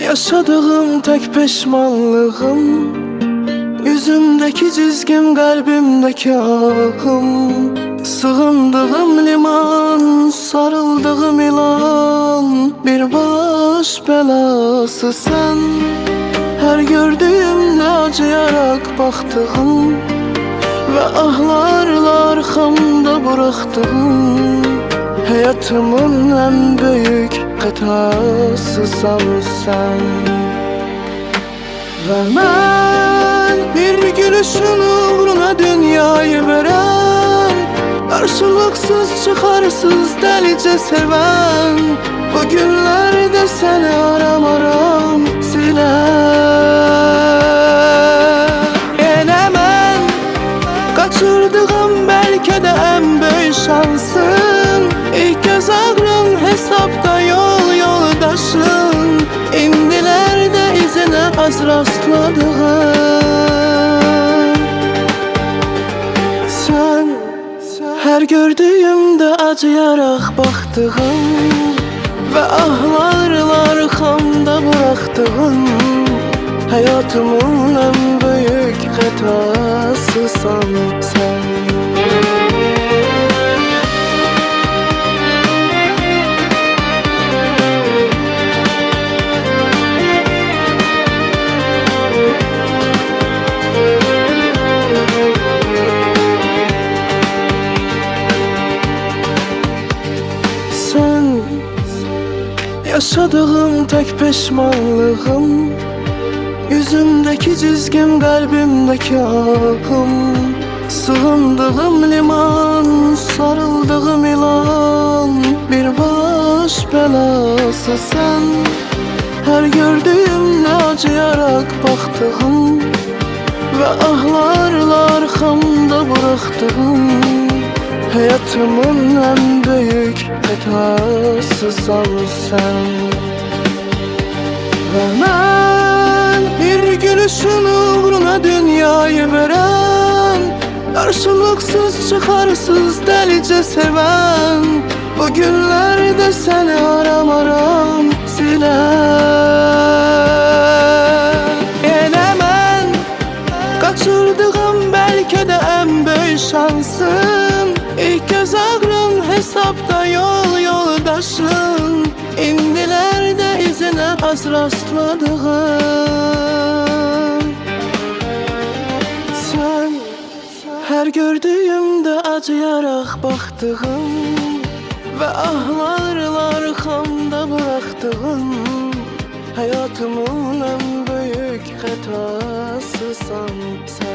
Yaşadığım tek peşmanlığım, yüzümdeki çizgim, kalbimdeki ahım. Sığındığım liman, sarıldığım ilan, bir baş belası sen. Her gördüğümde acıyarak baktığım ve ahlarla arkamda bıraktığım, hayatımın en büyük hatasısan sen. Ve ben bir gülüşün uğruna dünyayı veren, karşılıksız çıkarsız delice seven, bu günlerde seni aram silen. Yine ben kaçırdığım belki de en büyük şansın, İlk göz ağrın hesapta yol yoldaşın, İndilerde izine az rastladığım. Sen her gördüğümde acıyarak baktığım ve ahlarla arkamda bıraktığım, hayatımın en büyük hatasısan sen. Yaşadığım tek peşmanlığım, yüzümdeki çizgim, kalbimdeki ahım. Sığındığım liman, sarıldığım ilan, bir baş belası sen. Her gördüğümde acıyarak baktığım ve ahlarla arkamda bıraktığım, hayatımın en büyük hatasısan sen. Ve ben bir gülüşün uğruna dünyayı veren, karşılıksız çıkarsız delice seven, bu günlerde seni aram silen. Yine ben kaçırdığım belki de en büyük şansın, İlk göz ağrın hesapta yol yoldaşın, İndilerde izine az rastladığım. Sen her gördüğümde acıyarak baktığım ve ahlarla arkamda bıraktığım, hayatımın en büyük hatasısan sen.